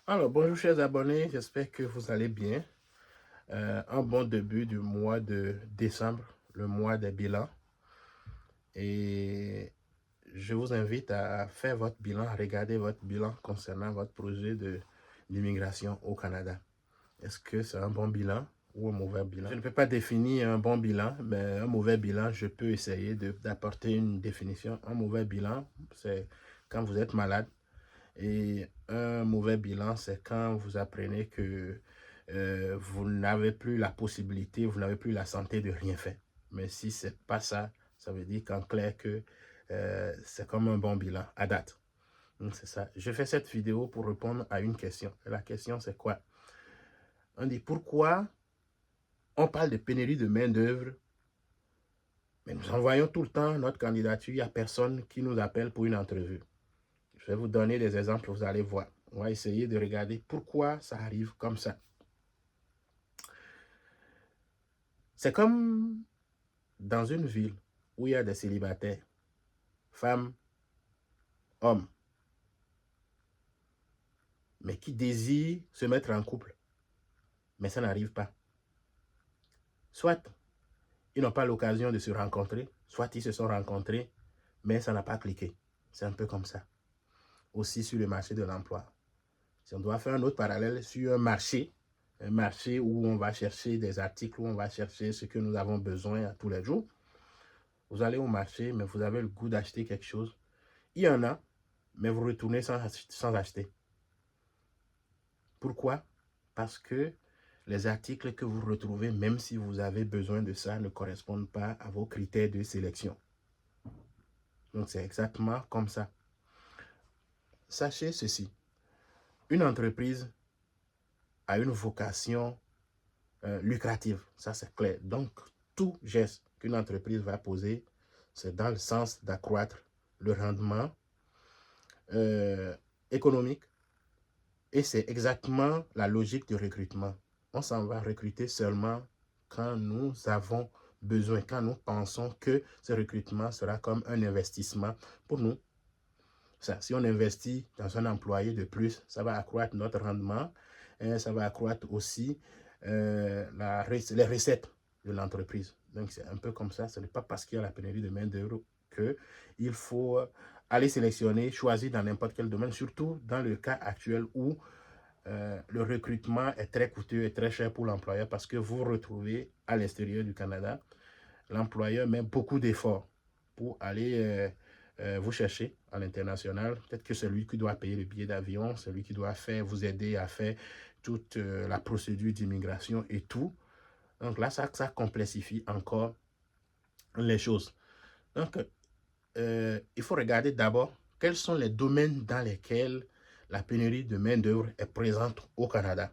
Alors, bonjour chers abonnés, j'espère que vous allez bien. Un bon début du mois de décembre, le mois des bilans. Et je vous invite à faire votre bilan, à regarder votre bilan concernant votre projet d'immigration au Canada. Est-ce que c'est un bon bilan ou un mauvais bilan? Je ne peux pas définir un bon bilan, mais un mauvais bilan, je peux essayer d'apporter une définition. Un mauvais bilan, c'est quand vous êtes malade. Et un mauvais bilan, c'est quand vous apprenez que vous n'avez plus la possibilité, vous n'avez plus la santé de rien faire. Mais si ce n'est pas ça, ça veut dire qu'en clair que c'est comme un bon bilan à date. Donc c'est ça. Je fais cette vidéo pour répondre à une question. Et la question c'est quoi? On dit pourquoi on parle de pénurie de main-d'œuvre, mais nous envoyons tout le temps notre candidature, il n'y a personne qui nous appelle pour une entrevue. Je vais vous donner des exemples, vous allez voir. On va essayer de regarder pourquoi ça arrive comme ça. C'est comme dans une ville où il y a des célibataires, femmes, hommes, mais qui désirent se mettre en couple, mais ça n'arrive pas. Soit ils n'ont pas l'occasion de se rencontrer, soit ils se sont rencontrés, mais ça n'a pas cliqué. C'est un peu comme ça. Aussi sur le marché de l'emploi. Si on doit faire un autre parallèle sur un marché où on va chercher des articles, où on va chercher ce que nous avons besoin tous les jours. Vous allez au marché, mais vous avez le goût d'acheter quelque chose. Il y en a, mais vous retournez sans acheter. Pourquoi? Parce que les articles que vous retrouvez, même si vous avez besoin de ça, ne correspondent pas à vos critères de sélection. Donc, c'est exactement comme ça. Sachez ceci. Une entreprise a une vocation lucrative. Ça, c'est clair. Donc, tout geste qu'une entreprise va poser, c'est dans le sens d'accroître le rendement économique. Et c'est exactement la logique du recrutement. On s'en va recruter seulement quand nous avons besoin, quand nous pensons que ce recrutement sera comme un investissement pour nous. Ça, si on investit dans un employé de plus, ça va accroître notre rendement et ça va accroître aussi les recettes de l'entreprise. Donc, c'est un peu comme ça. Ce n'est pas parce qu'il y a la pénurie de main-d'œuvre qu'il faut aller sélectionner, choisir dans n'importe quel domaine, surtout dans le cas actuel où le recrutement est très coûteux et très cher pour l'employeur parce que vous vous retrouvez à l'extérieur du Canada. L'employeur met beaucoup d'efforts pour aller vous chercher à l'international. Peut-être que c'est lui qui doit payer le billet d'avion, c'est lui qui doit vous aider à faire toute la procédure d'immigration et tout. Donc là, ça complexifie encore les choses. Donc, il faut regarder d'abord quels sont les domaines dans lesquels la pénurie de main-d'œuvre est présente au Canada.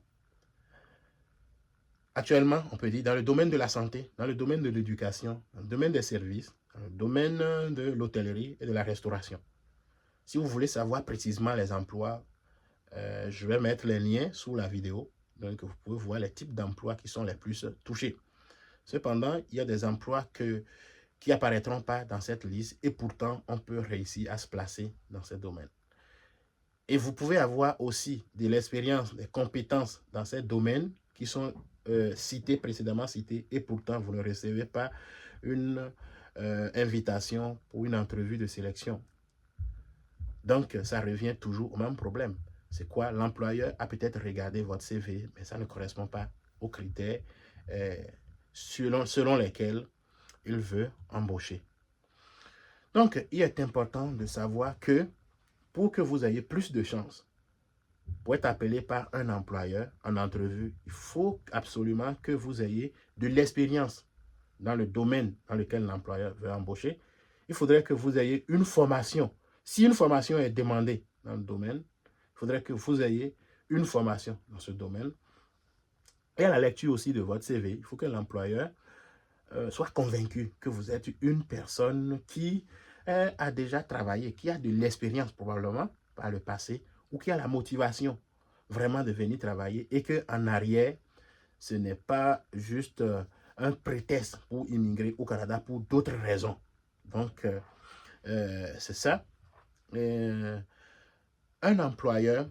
Actuellement, on peut dire dans le domaine de la santé, dans le domaine de l'éducation, dans le domaine des services, dans le domaine de l'hôtellerie et de la restauration. Si vous voulez savoir précisément les emplois, je vais mettre les liens sous la vidéo. Donc, vous pouvez voir les types d'emplois qui sont les plus touchés. Cependant, il y a des emplois qui n'apparaîtront pas dans cette liste et pourtant, on peut réussir à se placer dans ce domaine. Et vous pouvez avoir aussi de l'expérience, des compétences dans ces domaines qui sont précédemment cités et pourtant vous ne recevez pas une invitation pour une entrevue de sélection. Donc, ça revient toujours au même problème. C'est quoi? L'employeur a peut-être regardé votre CV, mais ça ne correspond pas aux critères selon lesquels il veut embaucher. Donc, il est important de savoir que pour que vous ayez plus de chances pour être appelé par un employeur en entrevue, il faut absolument que vous ayez de l'expérience dans le domaine dans lequel l'employeur veut embaucher. Il faudrait que vous ayez une formation. Si une formation est demandée dans le domaine, il faudrait que vous ayez une formation dans ce domaine. Et à la lecture aussi de votre CV, il faut que l'employeur soit convaincu que vous êtes une personne qui a déjà travaillé, qui a de l'expérience probablement par le passé, ou qui a la motivation vraiment de venir travailler et qu'en arrière, ce n'est pas juste un prétexte pour immigrer au Canada pour d'autres raisons. Donc, c'est ça. Un employeur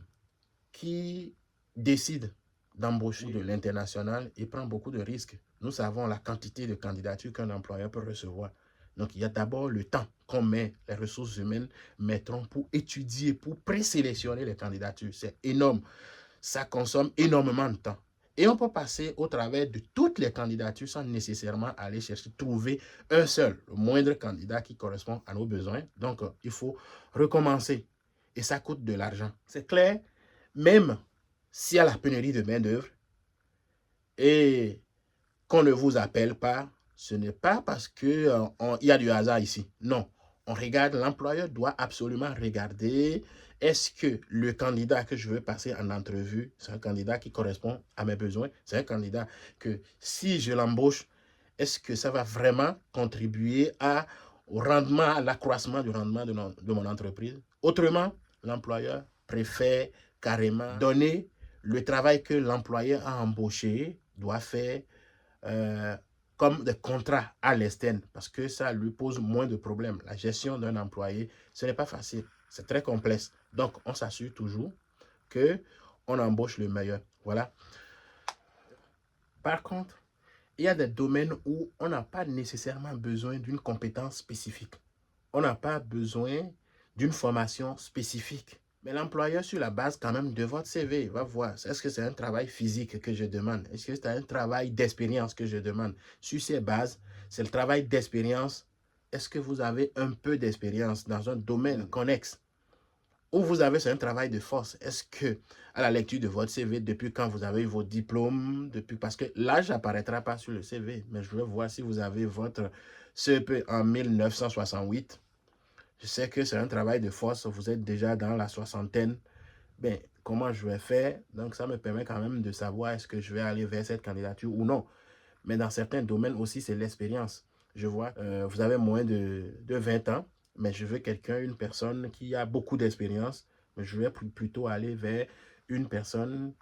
qui décide d'embaucher de l'international, il prend beaucoup de risques. Nous savons la quantité de candidatures qu'un employeur peut recevoir. Donc, il y a d'abord le temps qu'on met, les ressources humaines mettront pour étudier, pour présélectionner les candidatures. C'est énorme. Ça consomme énormément de temps. Et on peut passer au travers de toutes les candidatures sans nécessairement aller chercher, trouver un seul, le moindre candidat qui correspond à nos besoins. Donc, il faut recommencer. Et ça coûte de l'argent. C'est clair, même s'il y a la pénurie de main-d'œuvre et qu'on ne vous appelle pas, ce n'est pas parce qu'il y a du hasard ici. Non, on regarde, l'employeur doit absolument regarder, est-ce que le candidat que je veux passer en entrevue, c'est un candidat qui correspond à mes besoins, c'est un candidat que si je l'embauche, est-ce que ça va vraiment contribuer au rendement, à l'accroissement du rendement de mon entreprise? Autrement, l'employeur préfère carrément donner le travail que l'employeur a embauché doit faire comme des contrats à l'externe, parce que ça lui pose moins de problèmes. La gestion d'un employé, ce n'est pas facile, c'est très complexe. Donc, on s'assure toujours qu'on embauche le meilleur. Voilà. Par contre, il y a des domaines où on n'a pas nécessairement besoin d'une compétence spécifique. On n'a pas besoin d'une formation spécifique. Mais l'employeur, sur la base quand même de votre CV, va voir, est-ce que c'est un travail physique que je demande? Est-ce que c'est un travail d'expérience que je demande? Sur ces bases, c'est le travail d'expérience. Est-ce que vous avez un peu d'expérience dans un domaine connexe? Ou vous avez, c'est un travail de force. Est-ce que, à la lecture de votre CV, depuis quand vous avez eu vos diplômes, parce que l'âge n'apparaîtra pas sur le CV, mais je veux voir si vous avez votre CEP en 1968. Je sais que c'est un travail de force, vous êtes déjà dans la soixantaine. Ben, comment je vais faire? Donc, ça me permet quand même de savoir est-ce que je vais aller vers cette candidature ou non. Mais dans certains domaines aussi, c'est l'expérience. Je vois, vous avez moins de 20 ans, mais je veux quelqu'un, une personne qui a beaucoup d'expérience. Mais je vais plutôt aller vers une personne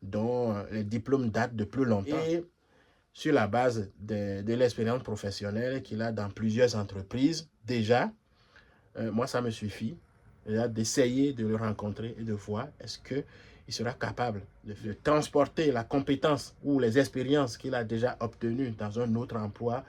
dont les diplômes datent de plus longtemps. Et sur la base de l'expérience professionnelle qu'il a dans plusieurs entreprises, déjà, moi, ça me suffit d'essayer de le rencontrer et de voir est-ce qu'il sera capable de transporter la compétence ou les expériences qu'il a déjà obtenues dans un autre emploi,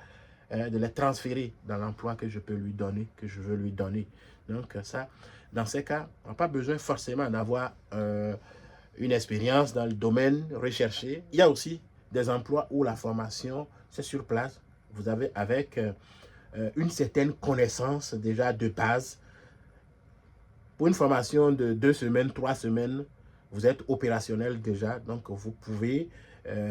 de les transférer dans l'emploi que je peux lui donner, que je veux lui donner. Donc ça, dans ces cas, on n'a pas besoin forcément d'avoir une expérience dans le domaine recherché. Il y a aussi des emplois où la formation, c'est sur place. Vous avez avec une certaine connaissance déjà de base. Pour une formation de 2 semaines, 3 semaines, vous êtes opérationnel déjà, donc vous pouvez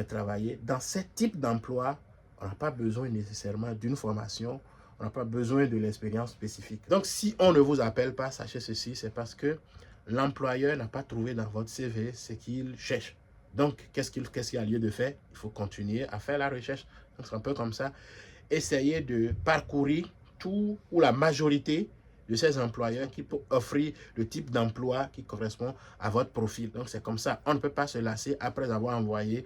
travailler. Dans ce type d'emploi, on n'a pas besoin nécessairement d'une formation, on n'a pas besoin de l'expérience spécifique. Donc, si on ne vous appelle pas, sachez ceci, c'est parce que l'employeur n'a pas trouvé dans votre CV ce qu'il cherche. Donc, qu'est-ce qu'il y a lieu de faire? Il faut continuer à faire la recherche. Donc, c'est un peu comme ça. Essayez de parcourir tout ou la majorité de ces employeurs qui peuvent offrir le type d'emploi qui correspond à votre profil. Donc, c'est comme ça. On ne peut pas se lasser après avoir envoyé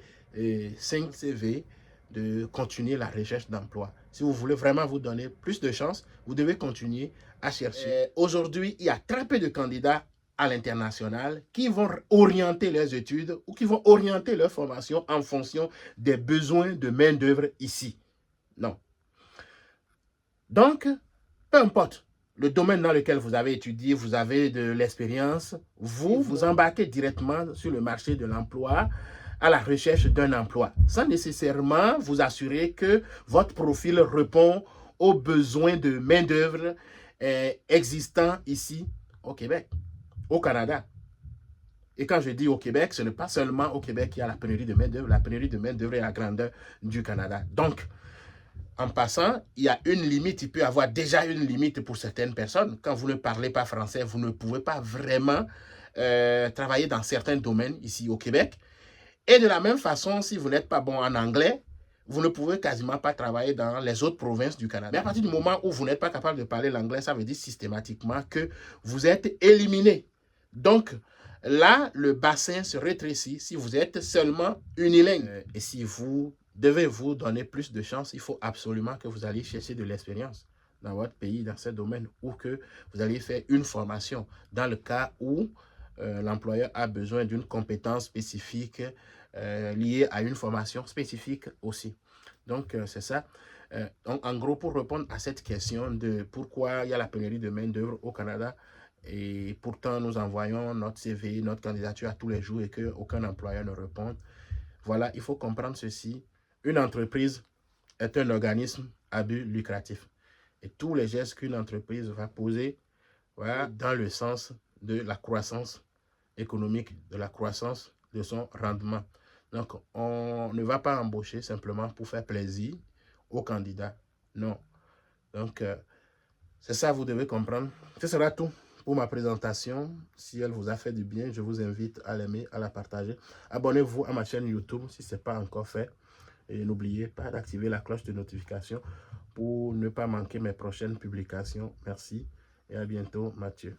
5 CV de continuer la recherche d'emploi. Si vous voulez vraiment vous donner plus de chance, vous devez continuer à chercher. Aujourd'hui, il y a très peu de candidats à l'international qui vont orienter leurs études ou qui vont orienter leur formation en fonction des besoins de main-d'œuvre ici. Non. Donc, peu importe le domaine dans lequel vous avez étudié, vous avez de l'expérience, vous embarquez directement sur le marché de l'emploi à la recherche d'un emploi, sans nécessairement vous assurer que votre profil répond aux besoins de main-d'œuvre existants ici au Québec, au Canada. Et quand je dis au Québec, ce n'est pas seulement au Québec qu'il y a la pénurie de main-d'œuvre, la pénurie de main-d'œuvre est la grandeur du Canada. Donc, en passant, il y a une limite, il peut y avoir déjà une limite pour certaines personnes. Quand vous ne parlez pas français, vous ne pouvez pas vraiment travailler dans certains domaines ici au Québec. Et de la même façon, si vous n'êtes pas bon en anglais, vous ne pouvez quasiment pas travailler dans les autres provinces du Canada. Mais à partir du moment où vous n'êtes pas capable de parler l'anglais, ça veut dire systématiquement que vous êtes éliminé. Donc, là, le bassin se rétrécit si vous êtes seulement unilingue. Et si vous devez vous donner plus de chance, il faut absolument que vous alliez chercher de l'expérience dans votre pays, dans ce domaine, ou que vous alliez faire une formation. Dans le cas où l'employeur a besoin d'une compétence spécifique liée à une formation spécifique aussi. Donc, c'est ça. Donc, en gros, pour répondre à cette question de pourquoi il y a la pénurie de main-d'œuvre au Canada, et pourtant nous envoyons notre CV, notre candidature à tous les jours et qu'aucun employeur ne répond, voilà, il faut comprendre ceci. Une entreprise est un organisme à but lucratif. Et tous les gestes qu'une entreprise va poser, voilà, dans le sens de la croissance économique, de la croissance de son rendement. Donc, on ne va pas embaucher simplement pour faire plaisir aux candidats. Non. Donc, c'est ça, vous devez comprendre. Ce sera tout pour ma présentation. Si elle vous a fait du bien, je vous invite à l'aimer, à la partager. Abonnez-vous à ma chaîne YouTube si ce n'est pas encore fait. Et n'oubliez pas d'activer la cloche de notification pour ne pas manquer mes prochaines publications. Merci et à bientôt, Mathieu.